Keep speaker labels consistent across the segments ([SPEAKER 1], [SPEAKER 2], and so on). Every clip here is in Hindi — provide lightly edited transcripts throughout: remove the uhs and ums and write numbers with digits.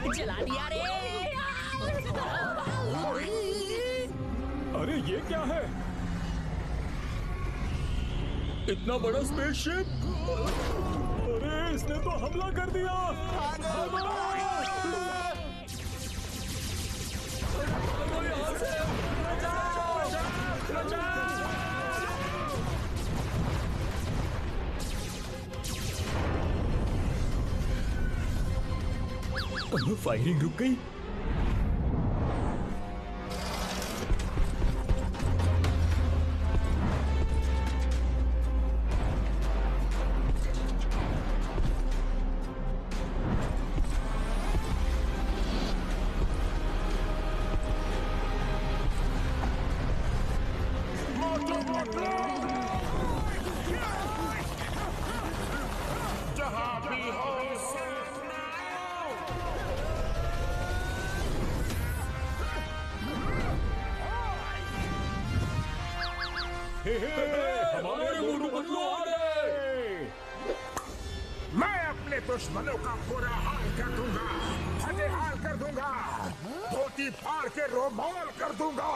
[SPEAKER 1] जला दिया रे।
[SPEAKER 2] अरे ये क्या है? इतना बड़ा स्पेसशिप! अरे इसने तो हमला कर दिया! फायरिंग रुक गई।
[SPEAKER 3] जहाँ भी हो
[SPEAKER 2] हमारे मोटू पतलू आ गए।
[SPEAKER 3] मैं अपने दुश्मनों का बुरा हाल कर दूंगा, फटे हाल कर दूंगा, धोती फाड़ के रोमाल कर दूंगा।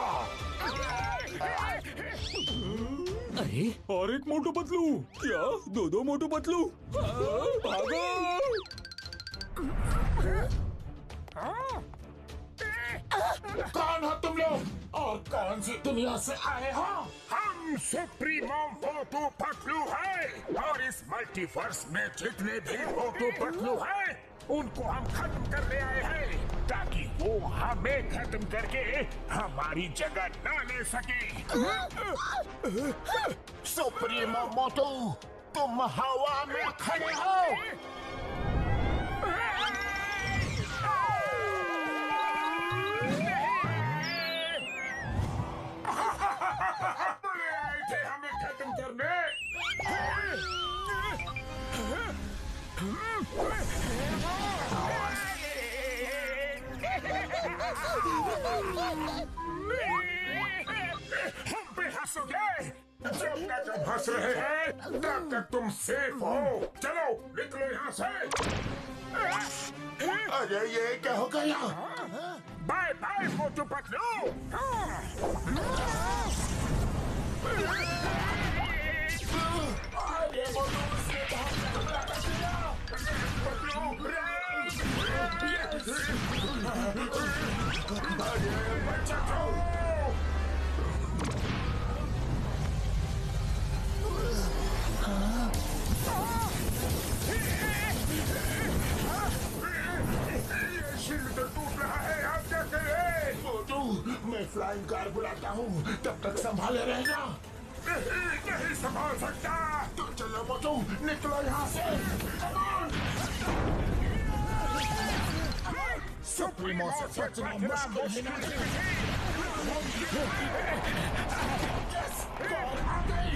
[SPEAKER 2] अरे और एक मोटू पतलू? क्या दो मोटू पतलू? भागो!
[SPEAKER 3] कौन हो तुम लोग और कौन सी दुनिया से आए हो? हम सुप्रीमो मोटू पतलू हैं और इस मल्टीवर्स में जितने भी मोटू पतलू हैं उनको हम खत्म करने आए हैं ताकि वो हमें खत्म करके हमारी जगह न ले सके। सुप्रीमो मोटू, तुम हवा में खड़े हो। बड़े आए थे हमें खत्म करने। हम पे हंसोगे? जब तक हम हंस रहे हैं तब तक तुम सेफ हो। चलो निकलो यहाँ से। अरे ये क्या हो गया? Bye bye Motu Patlu. अरे मोटू से हमला कर दिया। पतलू अरे बच्चा शील्ड तो टूट रहा है। आप क्या करें? मोटू, मैं फ्लाइंग कार बुलाता हूँ, तब तक संभाले रहना। नहीं संभाल सकता। तो चलो मोटू, निकलो यहाँ से। सुप्रीमो से बचना मुश्किल है। आ गई।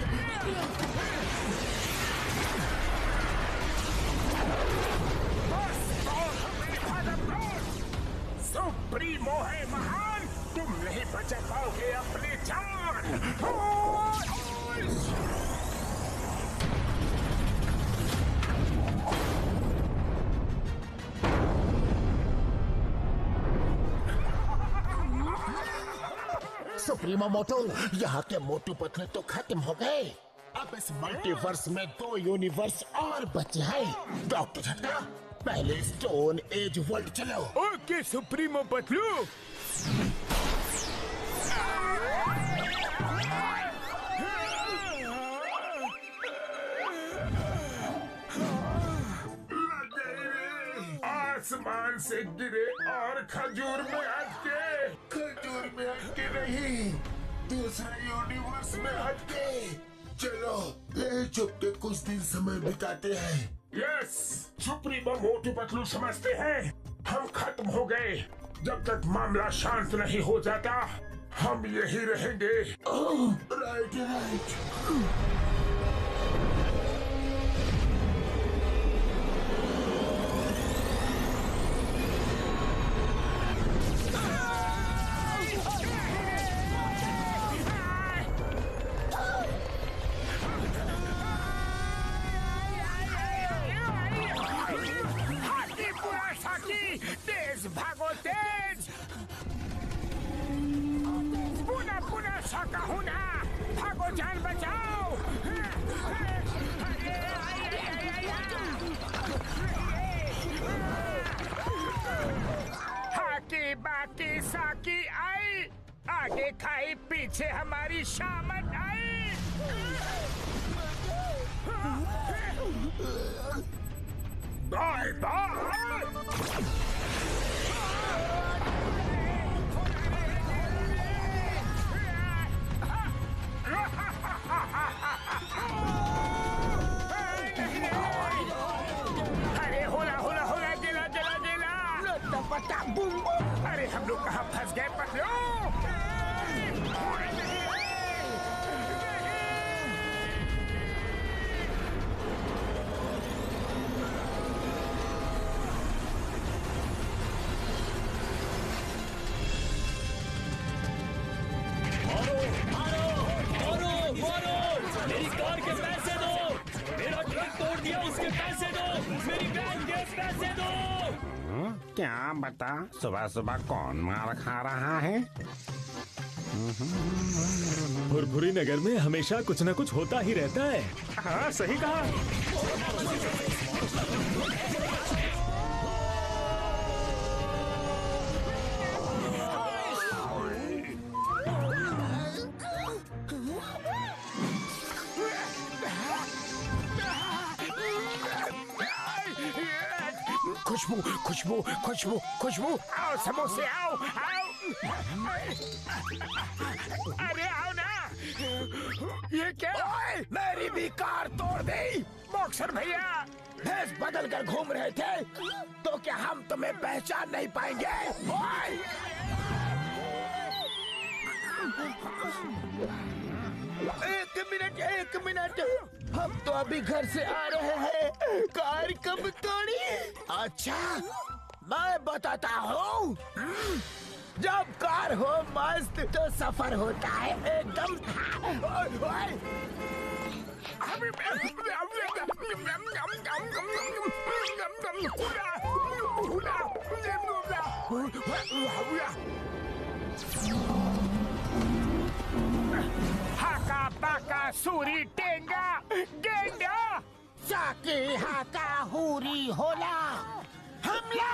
[SPEAKER 3] सुप्रीमो है महान, तुम नहीं बचा पाओगे अपनी जान। सुप्रीमो मोटू, यहाँ के मोटू पतलू तो खत्म हो गए। अब इस मल्टीवर्स में 2 यूनिवर्स और बचे हैं। डॉक्टर झटका, पहले स्टोन एज वर्ल्ड चलो।
[SPEAKER 4] Okay supremo Patlu.
[SPEAKER 3] आज आसमान से गिरे और खजूर में अटके नहीं, दूसरे यूनिवर्स में अटके। चलो ले चुपके कुछ दिन समय बिताते हैं। यस, सुप्रीमो मोटू पतलू समझते हैं हम खत्म हो गए। जब तक मामला शांत नहीं हो जाता हम यही रहेंगे। राइट।
[SPEAKER 4] तेज भागो, तेज। पुनः शाका होना, भागो, जान बचाओ। हाकी बाकी साकी आई, आगे खाई पीछे हमारी शामत आई। Bye bye. अरे होला होला होला, गिला गिला गिला। पता बूम बूम। अरे हम लोग कहाँ फंस गए पतलू?
[SPEAKER 2] मेरी कार के पैसे दो, मेरा ट्रक तोड़ दिया उसके पैसे दो, मेरी वैन के पैसे दो।
[SPEAKER 4] क्या बता, सुबह सुबह कौन मार खा रहा है?
[SPEAKER 2] भुरभुरी नगर में हमेशा कुछ न कुछ होता ही रहता है। हाँ सही कहा।
[SPEAKER 4] खुशबू खुशबू खुशबू खुशबू, आओ समोसे, आओ आओ। अरे आओ ना। ये क्या? मेरी भी कार तोड़ दी। बॉक्सर भैया, भेष बदल कर घूम रहे थे तो क्या हम तुम्हें पहचान नहीं पाएंगे? एक मिनट, हम तो अभी घर से आ रहे हैं। कार कब तोड़ी? अच्छा, मैं बताता हूँ। जब कार हो मस्त तो सफर होता है एकदम। हाका बाका सूरी टेंगा गेंडा, साकी हाका हुरी होला, हमला।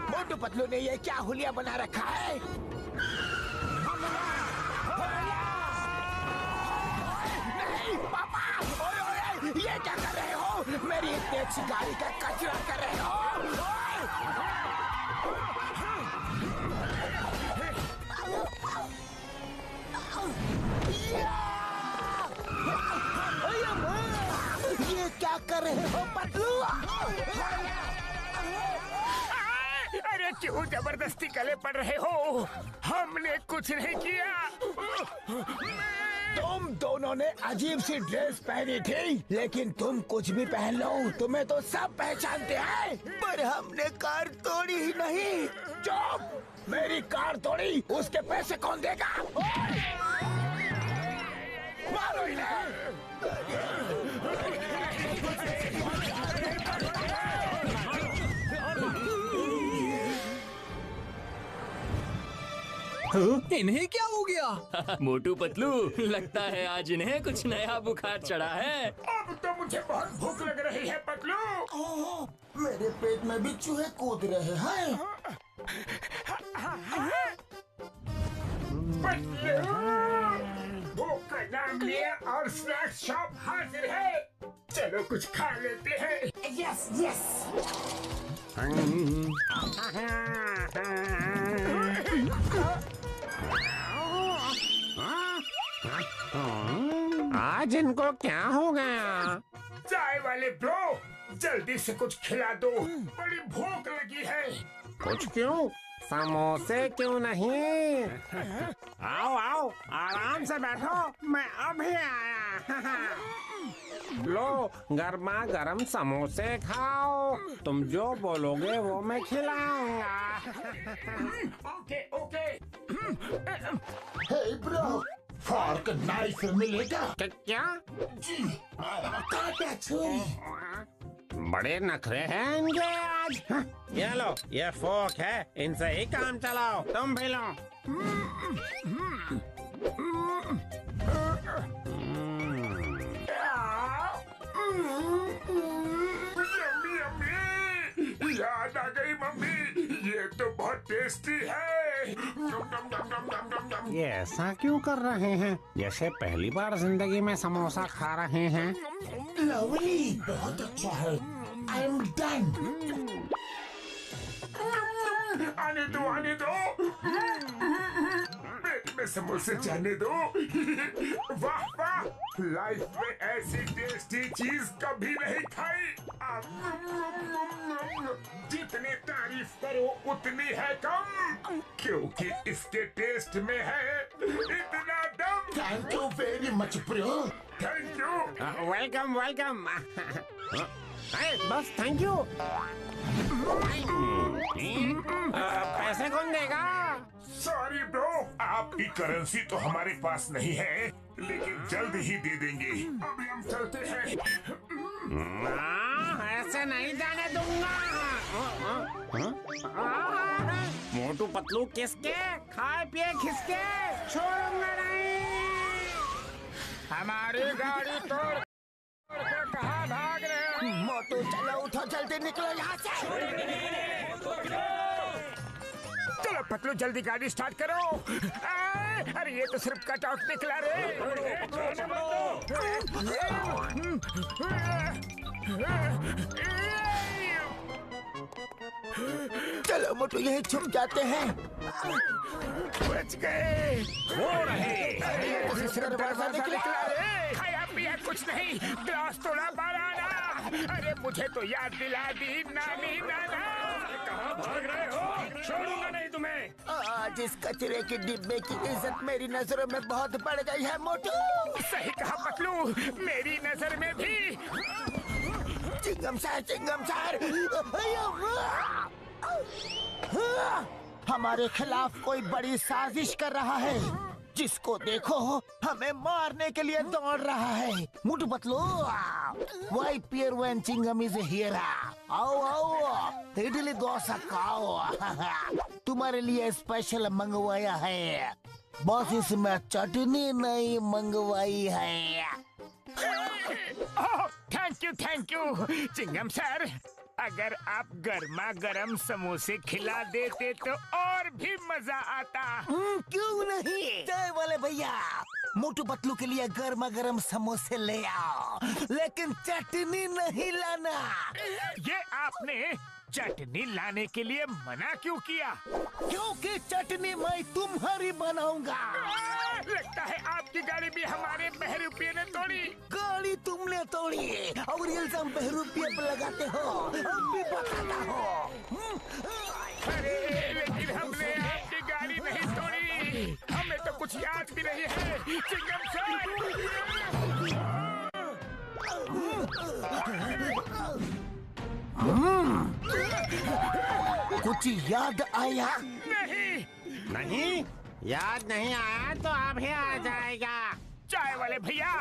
[SPEAKER 4] मोटू पतलू ने ये क्या हुलिया बना रखा है? नहीं पापा, ओए, ये क्या कर रहे हो? मेरी इतनी अच्छी गाड़ी का कचरा कर रहे हो। ये क्या कर रहे हो पतलू? अरे क्यों जबरदस्ती गले पड़ रहे हो? हमने कुछ नहीं किया। तुम दोनों ने अजीब सी ड्रेस पहनी थी, लेकिन तुम कुछ भी पहन लो तुम्हें तो सब पहचानते हैं। पर हमने कार तोड़ी ही नहीं। चुप! मेरी कार तोड़ी, उसके पैसे कौन देगा? मारो इन्हें।
[SPEAKER 1] इन्हें क्या हो गया? मोटू पतलू, लगता है आज इन्हें कुछ नया बुखार चढ़ा है।
[SPEAKER 3] अब तो मुझे बहुत भूख लग रही है पतलू। मेरे पेट में भी चूहे कूद रहे हैं। पतलू, भूख का नाम लिया और स्नैक्स शॉप हाजिर है। चलो कुछ खा लेते हैं। Yes yes.
[SPEAKER 5] आज इनको क्या हो गया?
[SPEAKER 3] चाय वाले ब्रो, जल्दी से कुछ खिला दो, बड़ी भूख लगी है।
[SPEAKER 5] कुछ क्यों? समोसे क्यों नहीं? आओ आओ, आराम से बैठो, मैं अभी आया। लो, गर्मा गर्म समोसे खाओ। तुम जो बोलोगे वो मैं खिलाऊंगा।
[SPEAKER 3] Okay okay. Hey bro, fork knife मिलेगा?
[SPEAKER 5] क्या?
[SPEAKER 3] जी, काटा छुरी।
[SPEAKER 5] बड़े नखरे हैं इनके आज। ये लो, ये फोर्क है, इनसे ही काम चलाओ। तुम भी लो।
[SPEAKER 3] यम्मी यम्मी, याद आ गई मम्मी, ये तो बहुत टेस्टी है। नम नम नम नम नम नम नम।
[SPEAKER 5] ये ऐसा क्यों कर रहे हैं जैसे पहली बार जिंदगी में समोसा खा रहे हैं?
[SPEAKER 3] लवली, बहुत अच्छा है। I am done. आने दो आने दो, पेट में समोसे जाने दो। वाह वाह, लाइफ में ऐसी टेस्टी चीज कभी नहीं खाई। जितनी तारीफ करो उतनी है कम, क्योंकि इसके टेस्ट में है इतना दम। Thank you very much bro. Thank you.
[SPEAKER 5] Welcome welcome. बस थैंक यू। पैसे कौन देगा?
[SPEAKER 3] सॉरी ब्रो, आपकी करेंसी तो हमारे पास नहीं है, लेकिन जल्द ही दे देंगे। अभी हम चलते हैं।
[SPEAKER 5] ऐसे नहीं जाने दूंगा। मोटू पतलू किसके? खाए पिए खिसके, छोड़ूंगा नहीं।
[SPEAKER 4] हमारी गाड़ी तोड़ के कहाँ भाग रहे हो? मोटू चलो, उठो, जल्दी निकलो यहाँ से। चलो पतलू, जल्दी गाड़ी स्टार्ट करो। अरे ये तो सिर्फ कट आउट निकला रे। चलो मोटू, यही छुप जाते हैं। बच गए।
[SPEAKER 3] वो रहे।
[SPEAKER 4] ये तो सिर्फ दरवाजा निकला रे।
[SPEAKER 3] खाया पिया कुछ नहीं, ग्लास तोड़ा बाराना। अरे मुझे तो याद दिला दी नानी नाना।
[SPEAKER 2] कहाँ भाग रहे हो? छोड़ूंगा नहीं तुम्हें।
[SPEAKER 4] आज इस कचरे के डिब्बे की इज्जत मेरी नजरों में बहुत बढ़ गई है मोटू।
[SPEAKER 3] सही कहा पतलू, मेरी नजर में भी।
[SPEAKER 4] चिंगम सर। हमारे खिलाफ कोई बड़ी साजिश कर रहा है। जिसको देखो हमें मारने के लिए दौड़ रहा है। Motu Patlu, why fear when Chingum is here. आओ आओ, इडली डोसा खाओ। तुम्हारे लिए स्पेशल मंगवाया है। बस इसमें चटनी नहीं मंगवाई है।
[SPEAKER 3] थैंक यू चिंगम सर। अगर आप गर्मा गर्म समोसे खिला देते तो और भी मजा आता।
[SPEAKER 4] क्यों नहीं? चाय वाले भैया, मोटू पतलू के लिए गर्मा गर्म समोसे ले आओ, लेकिन चटनी नहीं लाना।
[SPEAKER 3] ये आपने चटनी लाने के लिए मना क्यों किया?
[SPEAKER 4] क्योंकि चटनी मैं तुम्हारी बनाऊंगा।
[SPEAKER 3] लगता है आपकी गाड़ी भी हमारे बहरूपिये ने तोड़ी।
[SPEAKER 4] गाड़ी तुमने तोड़ी और इल्जाम बहरूपिये पे लगाते हो। अब भी बताता हो।
[SPEAKER 3] अरे लेकिन हमने आपकी गाड़ी नहीं तोड़ी, हमें तो कुछ याद भी नहीं है। चिंगम सर,
[SPEAKER 4] कुछ याद आया?
[SPEAKER 5] नहीं, याद नहीं आया तो अभी आ जाएगा।
[SPEAKER 3] चाय वाले भैया,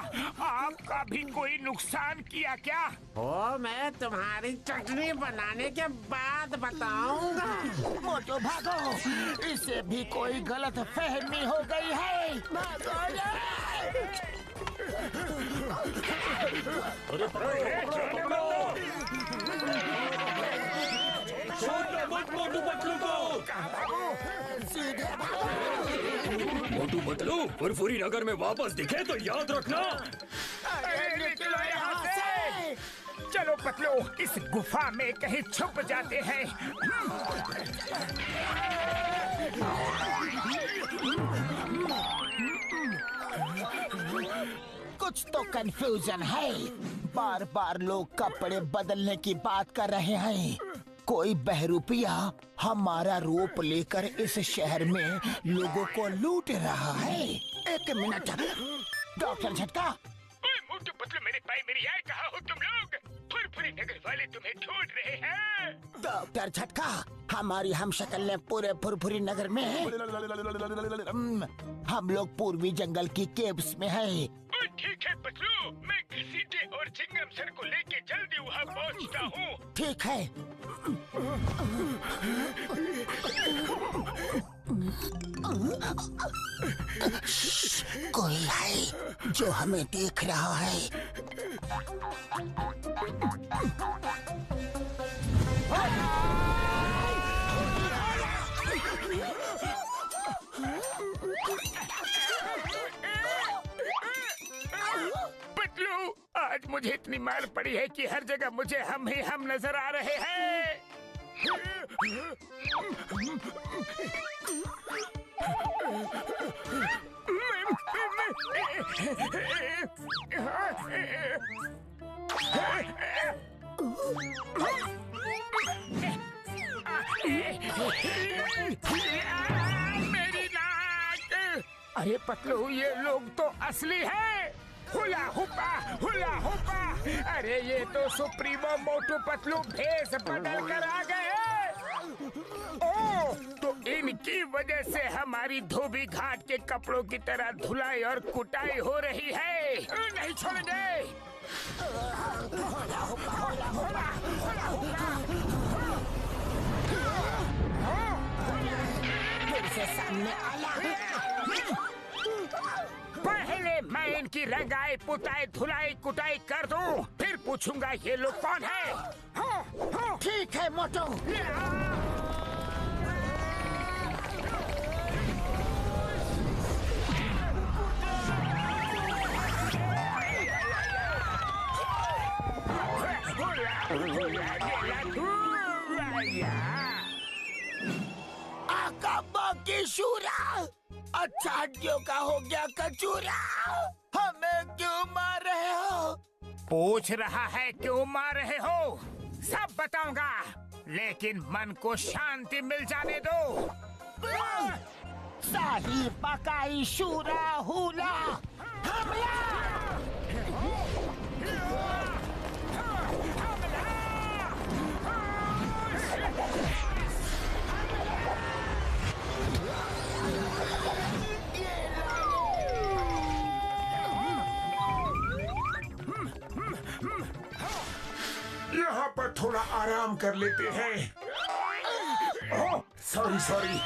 [SPEAKER 3] आपका भी कोई नुकसान किया क्या?
[SPEAKER 5] वो मैं तुम्हारी चटनी बनाने के बाद बताऊंगा।
[SPEAKER 4] मोटो भागो, इसे भी कोई गलत फहमी हो गई है। भागो
[SPEAKER 2] मोटू पतलू को।
[SPEAKER 4] सीधे भागो।
[SPEAKER 2] मोटू पतलू फुरफुरी नगर में वापस दिखे तो याद रखना।
[SPEAKER 3] अरे निकलो यहाँ से। पतलू, इस गुफा में कहीं छुप जाते हैं।
[SPEAKER 4] कुछ तो कंफ्यूजन है। बार बार लोग कपड़े बदलने की बात कर रहे हैं। कोई बहरूपिया हमारा रूप लेकर इस शहर में लोगों को लूट रहा है। एक मिनट, डॉक्टर झटका।
[SPEAKER 3] मोटू पतलू, मेरे भाई मेरी आय, कहाँ हो तुम लोग? फुरफुरी नगर वाले तुम्हें ढूंढ रहे हैं।
[SPEAKER 4] डॉक्टर झटका, हमारी हम शक्ल ने पूरे फुरफुरी नगर में हम लोग पूर्वी जंगल की केव्स में हैं।
[SPEAKER 3] ठीक है पतलू, मैं घसीटे और चिंगम सर को लेके जल्दी वहाँ पहुँचता हूँ।
[SPEAKER 4] ठीक है। कोई है जो हमें देख रहा है।
[SPEAKER 3] पतलू, आज मुझे इतनी मार पड़ी है कि हर जगह मुझे हम ही हम नजर आ रहे हैं। मेरी नाक! अरे पतलू, ये लोग तो असली है। Hula हुपा, hula हुपा। अरे ये तो सुप्रीमो मोटू पतलू भेष बदल कर आ गए। ओह, तो इनकी वजह से हमारी धोबी घाट के कपड़ों की तरह धुलाई और कुटाई हो रही है। नहीं छोड़ेंगे।
[SPEAKER 4] फिर से सामने आया।
[SPEAKER 3] पहले मैं इनकी रंगाई पुताई धुलाई कुटाई कर दूं, फिर पूछूंगा ये लोग कौन है।
[SPEAKER 4] ठीक है मोटू। आका बाकी शूरा, अच्छा हड्डियों का हो गया कचूरा। हमें क्यों मार रहे हो?
[SPEAKER 3] पूछ रहा है क्यों मार रहे हो? सब बताऊंगा, लेकिन मन को शांति मिल जाने दो।
[SPEAKER 4] साही पकाई शूरा हुला, हमला!
[SPEAKER 3] यहाँ पर थोड़ा आराम कर लेते हैं। ओह, सॉरी सॉरी।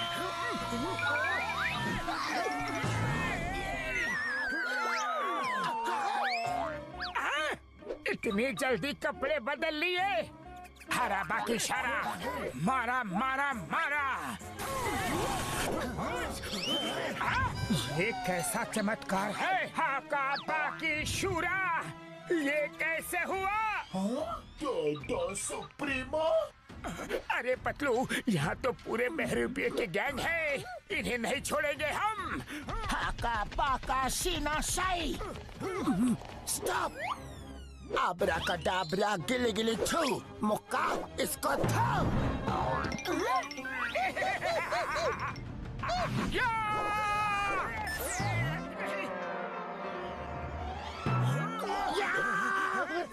[SPEAKER 3] इतनी जल्दी कपड़े बदल लिए? हरा बाकी शरा, मारा मारा मारा। ये कैसा चमत्कार है? हाका बाकी शूरा, ये कैसे हुआ?
[SPEAKER 4] सुप्रीमो,
[SPEAKER 3] अरे पतलू, यहाँ तो पूरे बहरूपिये के गैंग है। इन्हें नहीं छोड़ेंगे हम।
[SPEAKER 4] हाका पाका सीना साई। स्टॉप! आबरा का डाबरा गिले गिले छू, मुक्का इसको थाम।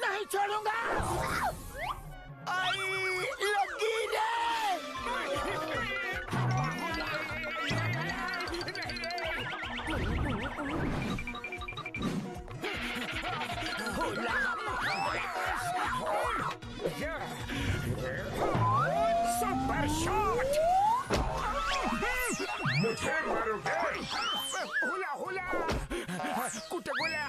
[SPEAKER 4] नहीं छोड़ूंगा। आई लगी रे।
[SPEAKER 3] Super shot! मुझे मारोगे? हुला हुला, कुटगुला।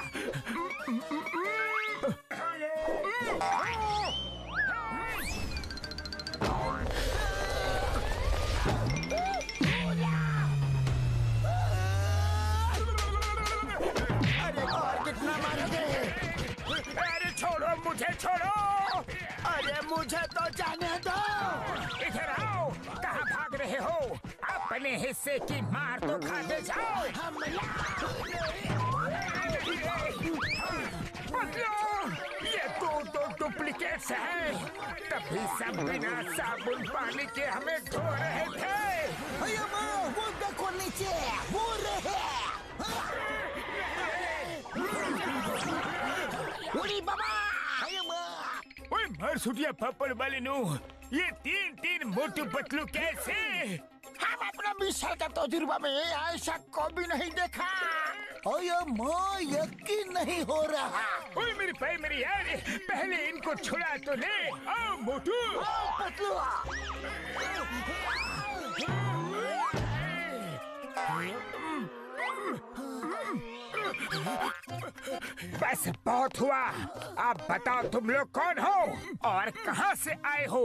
[SPEAKER 3] अरे और कितना मारोगे? अरे छोड़ो मुझे छोड़ो।
[SPEAKER 4] अरे मुझे तो जाने दो।
[SPEAKER 3] इधर आओ, कहाँ भाग रहे हो? अपने हिस्से की मार तो खाते जाओ। ये तो डुप्लीकेट्स हैं। तभी सब बिना साबुन पानी के हमें धो रहे थे।
[SPEAKER 4] वो देखो नीचे, वो रहे। उड़ी बाबा।
[SPEAKER 3] ओए मर सुटिया पप्पड़ वाले नु, ये तीन मोटू पतलू कैसे?
[SPEAKER 4] हम अपना 20 साल का तजुर्बा में ऐसा कभी नहीं देखा। माँ यकीन नहीं हो रहा।
[SPEAKER 3] ओए मेरे भाई मेरे यार, पहले इनको छुड़ा तो ले। आओ मोटू।
[SPEAKER 4] पतलू।
[SPEAKER 3] बस बहुत हुआ। अब बताओ तुम लोग कौन हो और कहाँ से आए हो?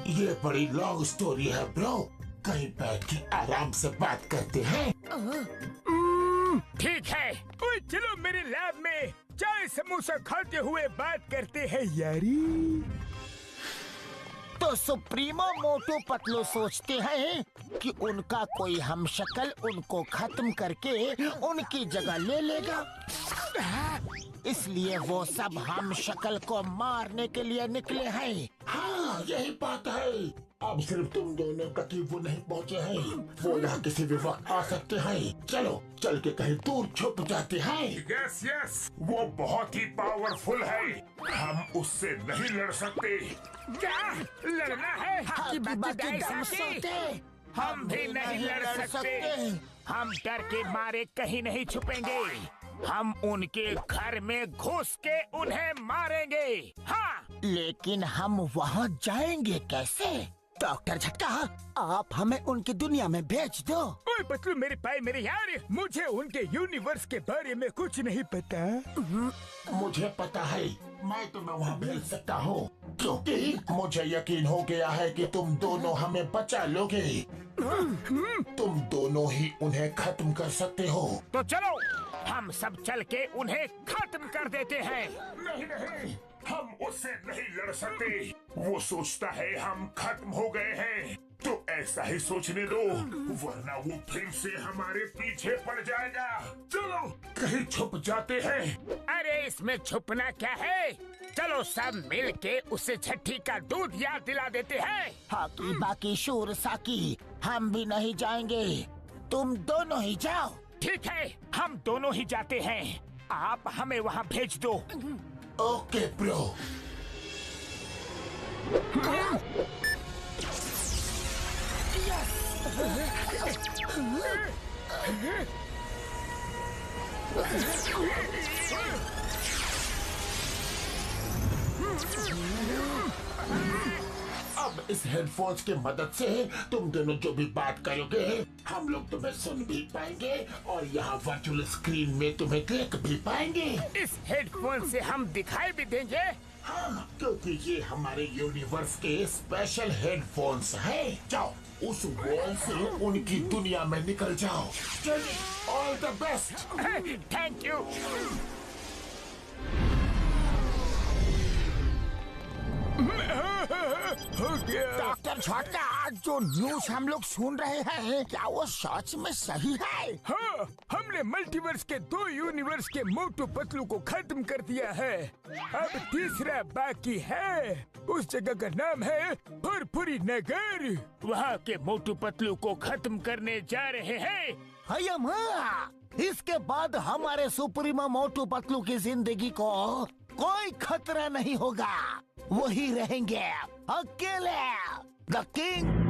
[SPEAKER 6] ये बड़ी लॉन्ग स्टोरी है ब्रो, कहीं बैठ के आराम से बात करते हैं।
[SPEAKER 3] ठीक है, ओए चलो मेरे लैब में चाय समोसा खाते हुए बात करते हैं यारी।
[SPEAKER 4] तो सुप्रीमो मोटू पतलू सोचते हैं कि उनका कोई हमशक्ल उनको खत्म करके उनकी जगह ले लेगा, इसलिए वो सब हमशक्ल को मारने के लिए निकले हैं।
[SPEAKER 6] हाँ यही बात है। अब सिर्फ तुम दोनों तक ही वो नहीं पहुँचे हैं, वो यहाँ किसी भी वक्त आ सकते हैं। चलो चल के कहीं दूर छुप जाते हैं।
[SPEAKER 3] यस, वो बहुत ही पावरफुल है, हम उससे नहीं लड़ सकते। क्या लड़ना है?
[SPEAKER 4] हाथी बाकी दम सोते।
[SPEAKER 3] हम भी नहीं लड़ सकते। हम डर के मारे कहीं नहीं छुपेंगे। हम उनके घर में घुस के उन्हें मारेंगे। हाँ,
[SPEAKER 4] लेकिन हम वहाँ जाएंगे कैसे? डॉक्टर झटका, आप हमें उनकी दुनिया में भेज दो।
[SPEAKER 3] ओए पतलू मेरे भाई मेरे यार, मुझे उनके यूनिवर्स के बारे में कुछ नहीं पता।
[SPEAKER 6] मुझे पता है, मैं तुम्हें वहाँ भेज सकता हूँ, क्योंकि मुझे यकीन हो गया है कि तुम दोनों हमें बचा लोगे। तुम दोनों ही उन्हें खत्म कर सकते हो।
[SPEAKER 3] तो चलो हम सब चल के उन्हें खत्म कर देते हैं। नहीं, हम उससे नहीं लड़ सकते। वो सोचता है हम खत्म हो गए हैं, तो ऐसा ही सोचने दो, वरना वो फिर से हमारे पीछे पड़ जाएगा। चलो कहीं छुप जाते हैं। अरे इसमें छुपना क्या है? चलो सब मिल के उसे छठी का दूध याद दिला देते हैं।
[SPEAKER 4] हाकी बाकी शूर साकी, हम भी नहीं जाएंगे, तुम दोनों ही जाओ।
[SPEAKER 3] ठीक है, हम दोनों ही जाते हैं, आप हमें वहाँ भेज दो।
[SPEAKER 6] Okay bro. अब इस हेडफोन्स की मदद से तुम दोनों जो भी बात करोगे हम लोग तुम्हें सुन भी पाएंगे और यहाँ वर्चुअल स्क्रीन में तुम्हें देख भी पाएंगे।
[SPEAKER 3] इस हेडफोन से हम दिखाई भी देंगे।
[SPEAKER 6] हाँ, क्योंकि ये हमारे यूनिवर्स के स्पेशल हेडफोन्स हैं। जाओ उस वॉल से उनकी दुनिया में निकल जाओ। चलिए, all the best.
[SPEAKER 3] Thank you.
[SPEAKER 4] Doctor झटका, जो न्यूज हम लोग सुन रहे हैं क्या वो सच में सही है?
[SPEAKER 3] हाँ, हमने मल्टीवर्स के 2 यूनिवर्स के मोटू पतलू को खत्म कर दिया है। अब तीसरा बाकी है। उस जगह का नाम है फुरफुरी नगर। वहाँ के मोटू पतलू को खत्म करने जा रहे हैं।
[SPEAKER 4] इसके बाद हमारे सुप्रीमो मोटू पतलू की जिंदगी को कोई खतरा नहीं होगा, वही रहेंगे अकेले। The king.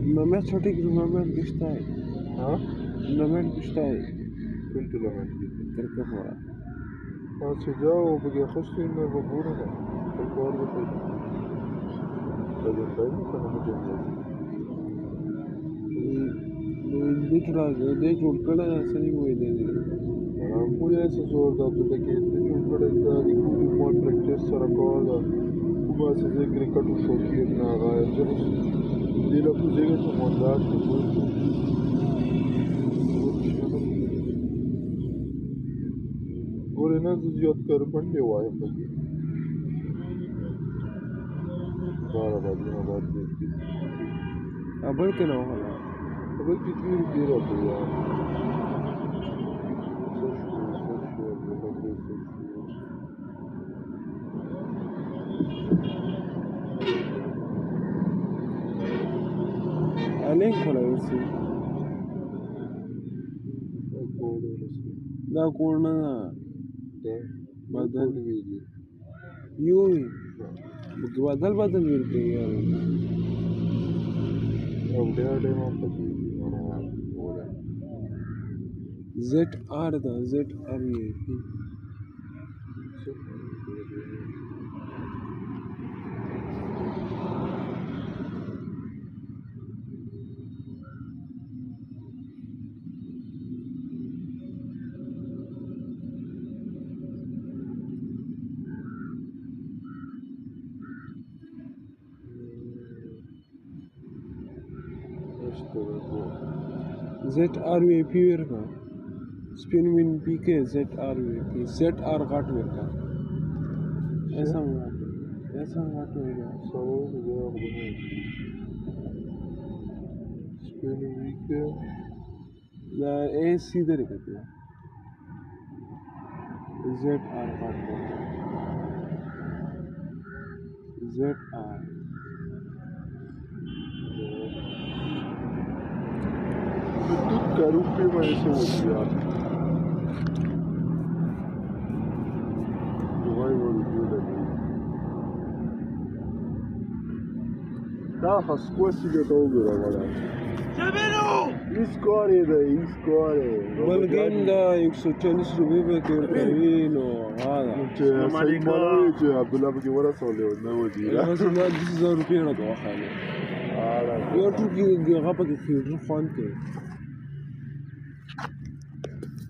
[SPEAKER 7] टूर्नामेंट छोटे टूर्नामेंट किसका है
[SPEAKER 8] हाँ
[SPEAKER 7] टूर्नामेंट किसका है
[SPEAKER 8] कौन टूर्नामेंट की
[SPEAKER 7] क्रिकेट वाला
[SPEAKER 8] अच्छा जाओ बगैर खुशी में वो बुरा है एक और बताइए लगे ना मुझे
[SPEAKER 7] देख उड़कड़ा ऐसा नहीं हुए दे
[SPEAKER 8] मुझे ऐसा जोर था तो देखिए उड़कड़ा था पूरी मॉल प्रैक्टिस सारा कॉल हुआ से क्रिकेट शौकीन ना आया जब दिल को जगह तो मंदाज और इन्हें जियाद कर बंदे हुआ है बल्कि 12 बजे ना बात देखी
[SPEAKER 7] अब के ना होला
[SPEAKER 8] अब कितनी देर हो गई यार
[SPEAKER 7] Alin खोला उसी ना कोण ना बदल यू बदल मिलते यार
[SPEAKER 8] अब डेढ़ टाइम आप
[SPEAKER 7] ZR था ZR ये ZRVP वर्का स्पिन विन पीके ZRVP ZR काट वर्का ऐसा काट वर्का
[SPEAKER 8] सब जगह बने स्पिन वीक
[SPEAKER 7] ला ए सीधे रखते हैं ZR काट वर्का ZR
[SPEAKER 8] का रूप में ऐसे हो गया भाई वो वीडियो लगी क्या हंसको सीधे तो गया वाला इसको
[SPEAKER 7] बलगन का 140 रुपए पे केनो हाँ
[SPEAKER 8] सही मालूम है जो अब्दुल्ला की वरा सोले ना वो जी
[SPEAKER 7] बस 10,000 रुपए ना तो खाने यार तू की गप्पा के फिर फोन के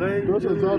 [SPEAKER 8] 10,000